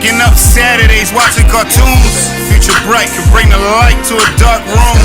Waking up Saturdays watching cartoons. Future bright can bring the light to a dark room.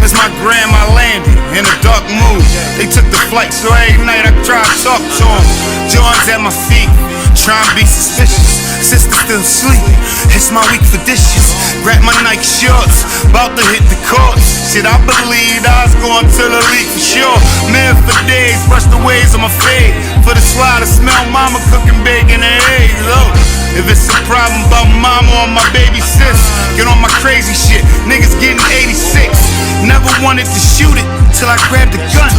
Miss my grandma landed in a dark mood. They took the flight, so every night I try to talk to them. John's at my feet, trying to be suspicious. Sister still sleeping, it's my week for dishes. Grab my Nike shorts, about to hit the courts. Shit, I believed I was going to the league for sure. Man for days, brush the waves on my fade. For the slide, I smell mama cooking bacon and eggs. Oh, if it's a problem about mama or my baby sis, get on my crazy shit. Niggas getting 86. Never wanted to shoot it till I grabbed the gun.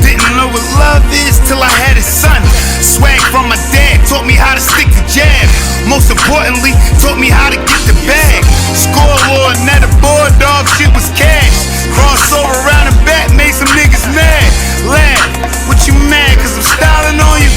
Didn't know what love is till I had a son. Swag from my dad taught me how to stick the jab. Most importantly, taught me how to get the bag. Scoreboard, net a board, dog, shit was cash. Crossover around the back, made some niggas mad. Laugh, what you mad, cause I'm styling on you?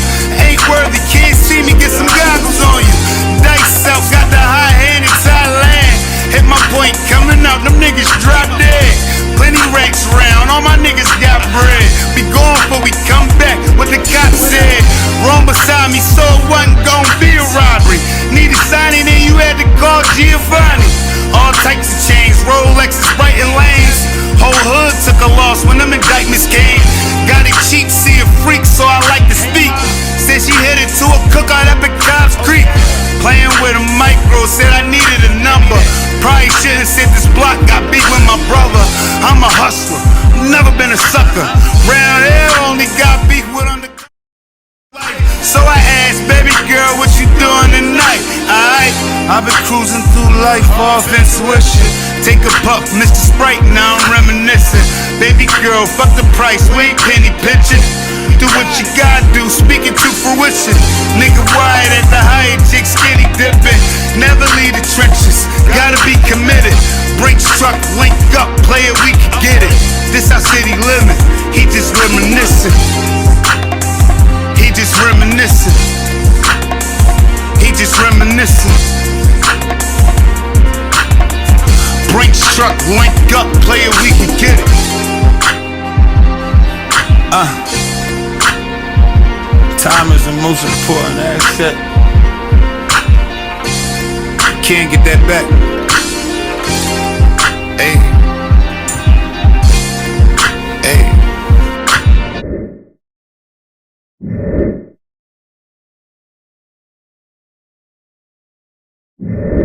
Ain't worthy, can't see me, get some goggles on you. Dice out, got the high hand in Thailand. Hit my point, coming out, them niggas drop dead. Plenty racks around, all my niggas got bread. Be gone before we come back, what the cops said. Wrong beside me, so it wasn't gon' be a robbery. Needed signing, and you had to call Giovanni. All types of chains, Rolexes, writing lanes. Whole hood took a loss when them indictments came. Got it cheap, see a freak, so I like to speak. Said she headed to a cookout up at Cobb's Creek. Playing with a micro, said I needed a number. Probably shouldn't said this block got beat with my brother. I'm a hustler, never been a sucker. Round here only got beat with undercover. So I asked, baby girl, what you doing tonight? Alright, I've been cruising through life off intuition. Take a puff, Mr. Sprite, now I'm reminiscing. Baby girl, fuck the price, we ain't penny pinching. Do what you gotta do, speaking to fruition. Nigga wide at the height, chick skinny dipping. Never leave the trenches, gotta be committed. Brakes truck, link up, play it, we can get it. This our city living, he just reminiscing. He just reminiscing. He just reminiscing. Brakes truck, link up, play it, we can get it. Time is the most important asset. Can't get that back. Hey.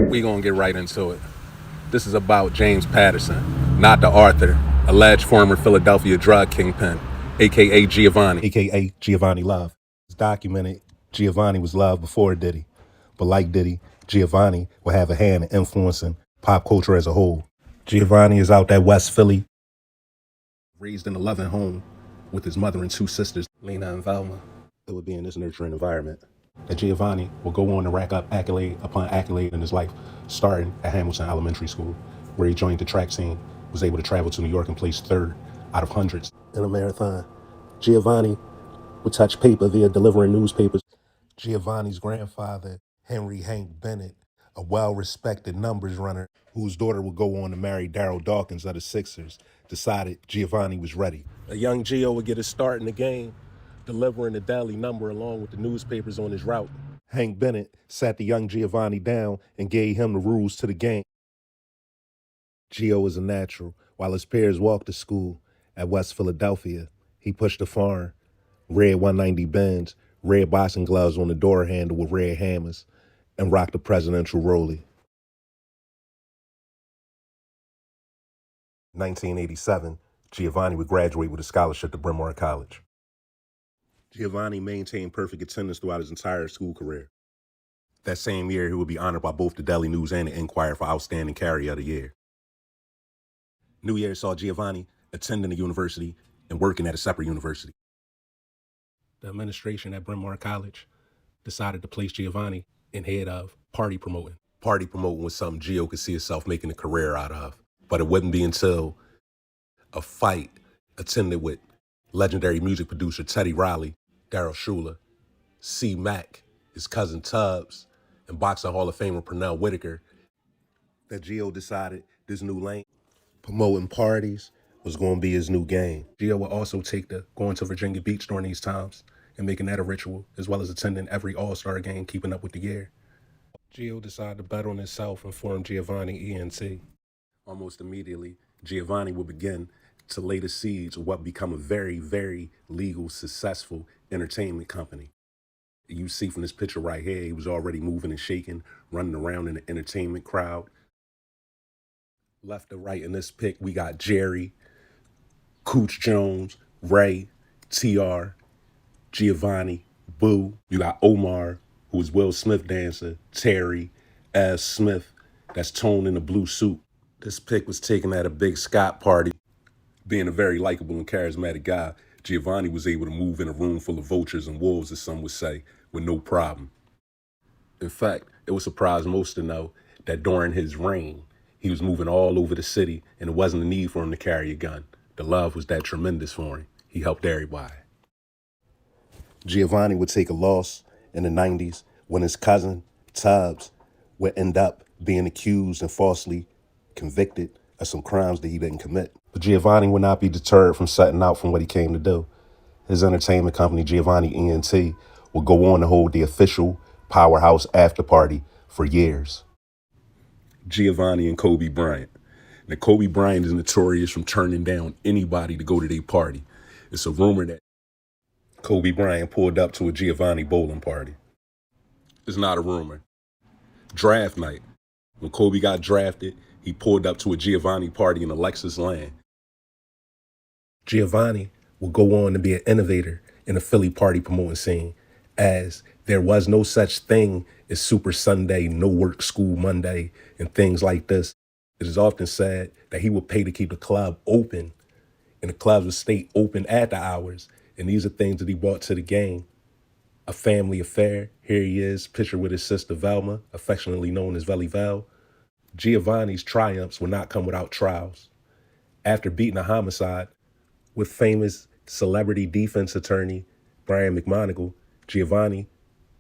We gonna get right into it. This is about James Patterson, not the author, alleged former Philadelphia drug kingpin, aka Giovanni. AKA Giovanni Love. It's documented Giovanni was loved before Diddy. But like Diddy, Giovanni will have a hand in influencing pop culture as a whole. Giovanni is out that West Philly. Raised in a loving home with his mother and two sisters, Lena and Velma. It would be in this nurturing environment that Giovanni will go on to rack up accolade upon accolade in his life, starting at Hamilton Elementary School, where he joined the track scene, was able to travel to New York and place third out of hundreds in a marathon. Giovanni would touch paper via delivering newspapers. Giovanni's grandfather, Henry Hank Bennett, a well-respected numbers runner whose daughter would go on to marry Darryl Dawkins of the Sixers, decided Giovanni was ready. A young Gio would get his start in the game, delivering the daily number along with the newspapers on his route. Hank Bennett sat the young Giovanni down and gave him the rules to the game. Gio was a natural. While his peers walked to school at West Philadelphia, he pushed a foreign, red 190 Benz, red boxing gloves on the door handle with red hammers, and rocked a presidential rollie. 1987, Giovanni would graduate with a scholarship to Bryn Mawr College. Giovanni maintained perfect attendance throughout his entire school career. That same year, he would be honored by both the Daily News and the Enquirer for Outstanding Carrier of the Year. New Year saw Giovanni attending the university and working at a separate university. The administration at Bryn Mawr College decided to place Giovanni in head of party promoting. Party promoting was something Gio could see himself making a career out of. But it wouldn't be until a fight attended with legendary music producer Teddy Riley, Daryl Schuler, C. Mac, his cousin Tubbs, and boxing Hall of Famer Pernell Whitaker, that Gio decided this new lane, promoting parties, was going to be his new game. Gio would also take to going to Virginia Beach during these times and making that a ritual, as well as attending every All-Star game, keeping up with the year. Gio decided to bet on himself and formed Giovanni Ent. Almost immediately, Giovanni would begin to lay the seeds of what become a very, very legal, successful entertainment company. You see from this picture right here, he was already moving and shaking, running around in the entertainment crowd. Left to right in this pic, we got Jerry, Cooch Jones, Ray, TR, Giovanni, Boo. You got Omar, who was Will Smith dancer, Terry, S. Smith, that's Tone in a blue suit. This pic was taken at a Big Scott party. Being a very likable and charismatic guy, Giovanni was able to move in a room full of vultures and wolves, as some would say, with no problem. In fact, it would surprise most to know that during his reign, he was moving all over the city and it wasn't a need for him to carry a gun. The love was that tremendous for him. He helped everybody. Giovanni would take a loss in the 90s when his cousin, Tubbs, would end up being accused and falsely convicted of some crimes that he didn't commit. But Giovanni would not be deterred from setting out from what he came to do. His entertainment company, Giovanni Ent, would go on to hold the official Powerhouse after party for years. Giovanni and Kobe Bryant. Now, Kobe Bryant is notorious from turning down anybody to go to their party. It's a rumor that Kobe Bryant pulled up to a Giovanni bowling party. It's not a rumor. Draft night. When Kobe got drafted, he pulled up to a Giovanni party in a Lexus land. Giovanni will go on to be an innovator in the Philly party promoting scene, as there was no such thing as Super Sunday, no work school Monday, and things like this. It is often said that he would pay to keep the club open, and the clubs would stay open at the hours. And these are things that he brought to the game. A family affair. Here he is, pictured with his sister Velma, affectionately known as Velly Vel. Giovanni's triumphs would not come without trials. After beating a homicide with famous celebrity defense attorney Brian McMonagle, Giovanni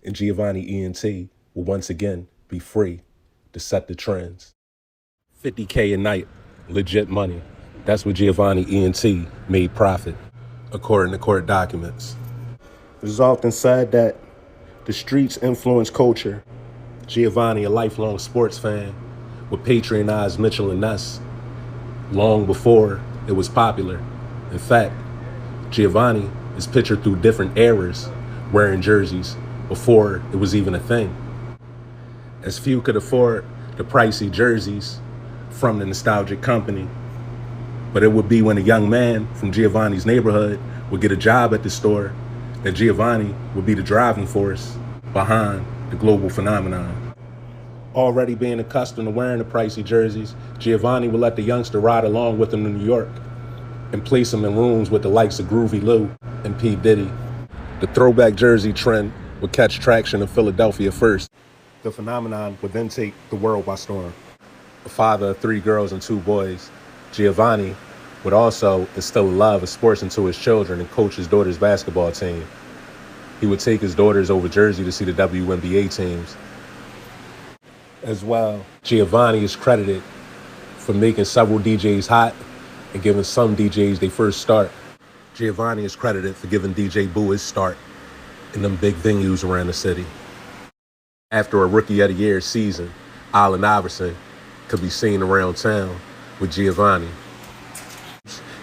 and Giovanni Ent will once again be free to set the trends. $50K a night, legit money. That's what Giovanni Ent made profit, according to court documents. It is often said that the streets influence culture. Giovanni, a lifelong sports fan, would patronize Mitchell and Ness long before it was popular. In fact, Giovanni is pictured through different eras wearing jerseys before it was even a thing. As few could afford the pricey jerseys from the nostalgic company, but it would be when a young man from Giovanni's neighborhood would get a job at the store that Giovanni would be the driving force behind the global phenomenon. Already being accustomed to wearing the pricey jerseys, Giovanni would let the youngster ride along with him to New York and place him in rooms with the likes of Groovy Lou and P. Diddy. The throwback jersey trend would catch traction in Philadelphia first. The phenomenon would then take the world by storm. A father of 3 girls and 2 boys, Giovanni would also instill a love of sports into his children and coach his daughter's basketball team. He would take his daughters over Jersey to see the WNBA teams. As well, Giovanni is credited for making several DJs hot and giving some DJs their first start. Giovanni is credited for giving DJ Boo his start in them big venues around the city. After a Rookie of the Year season, Allen Iverson could be seen around town with Giovanni.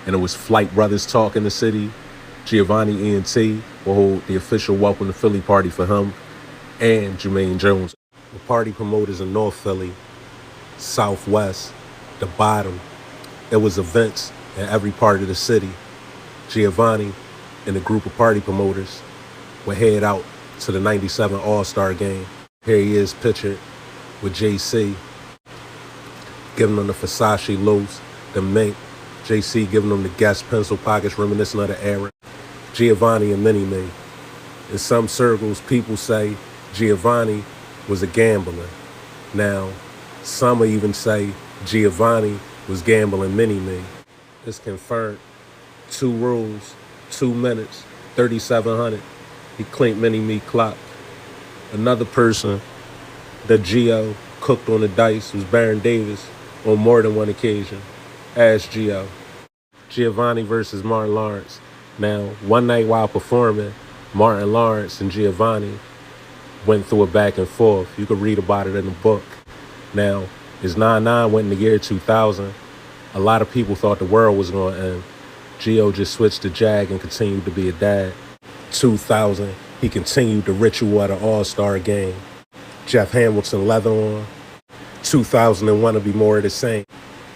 And it was Flight Brothers talk in the city. Giovanni Ent will hold the official Welcome to Philly party for him and Jermaine Jones. The party promoters in North Philly, Southwest, the Bottom. It was events in every part of the city. Giovanni and a group of party promoters would head out to the 97 All-Star game. Here he is pictured with JC, giving them the Versace loafs, the mink. JC giving them the Guess pencil pockets reminiscent of the era. Giovanni and Mini-Me. In some circles, people say Giovanni was a gambler. Now, some will even say Giovanni was gambling Mini-Me. It's confirmed. 2 rules, 2 minutes, 3,700. He claimed Mini-Me clock. Another person that Gio cooked on the dice was Baron Davis on more than one occasion. Ask Gio. Giovanni versus Martin Lawrence. Now, one night while performing, Martin Lawrence and Giovanni went through it back and forth. You could read about it in the book. Now, as 9/9 went in the year 2000, a lot of people thought the world was going to end. Gio just switched to Jag and continued to be a dad. 2000, he continued the ritual at an all-star game. Jeff Hamilton leather on. 2001 will be more of the same.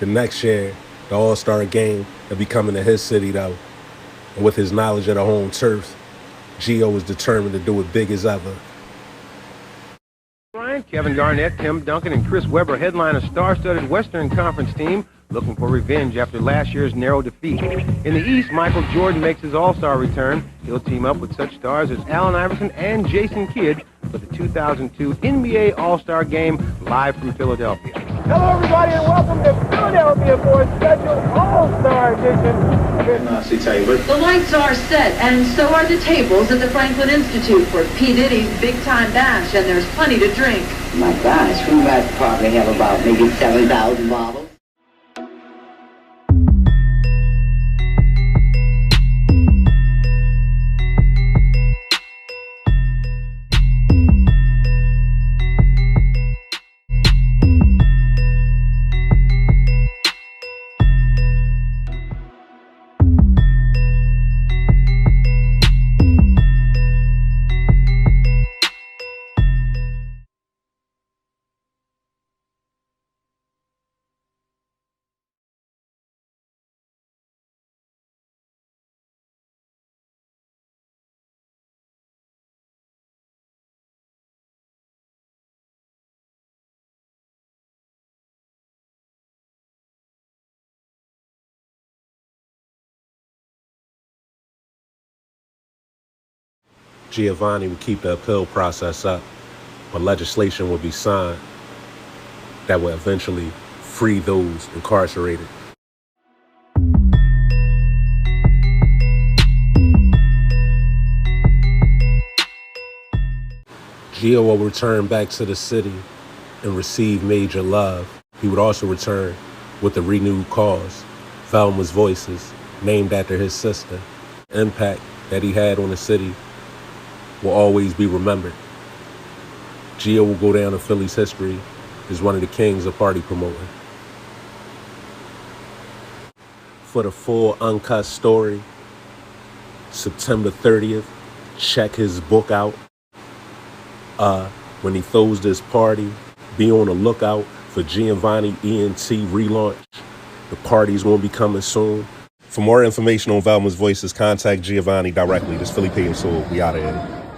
The next year, the all-star game will be coming to his city though. And with his knowledge of the home turf, Gio was determined to do it big as ever. Kevin Garnett, Tim Duncan, and Chris Webber headline a star-studded Western Conference team looking for revenge after last year's narrow defeat. In the East, Michael Jordan makes his all-star return. He'll team up with such stars as Allen Iverson and Jason Kidd for the 2002 NBA All-Star Game live from Philadelphia. Hello, everybody, and welcome to Philadelphia for a special All-Star edition. The lights are set, and so are the tables at the Franklin Institute for P. Diddy's big-time bash, and there's plenty to drink. My gosh, we might probably have about maybe 7,000 bottles. Giovanni would keep the appeal process up, but legislation would be signed that would eventually free those incarcerated. Gio will return back to the city and receive major love. He would also return with a renewed cause, Velma's Voices, named after his sister. The impact that he had on the city will always be remembered. Gio will go down in Philly's history as one of the kings of party promoting. For the full uncut story, September 30th, check his book out. When he throws this party, be on the lookout for Giovanni Ent relaunch. The party's gonna be coming soon. For more information on Velma's Voices, contact Giovanni directly. This is Philly P and Soul. We out of here.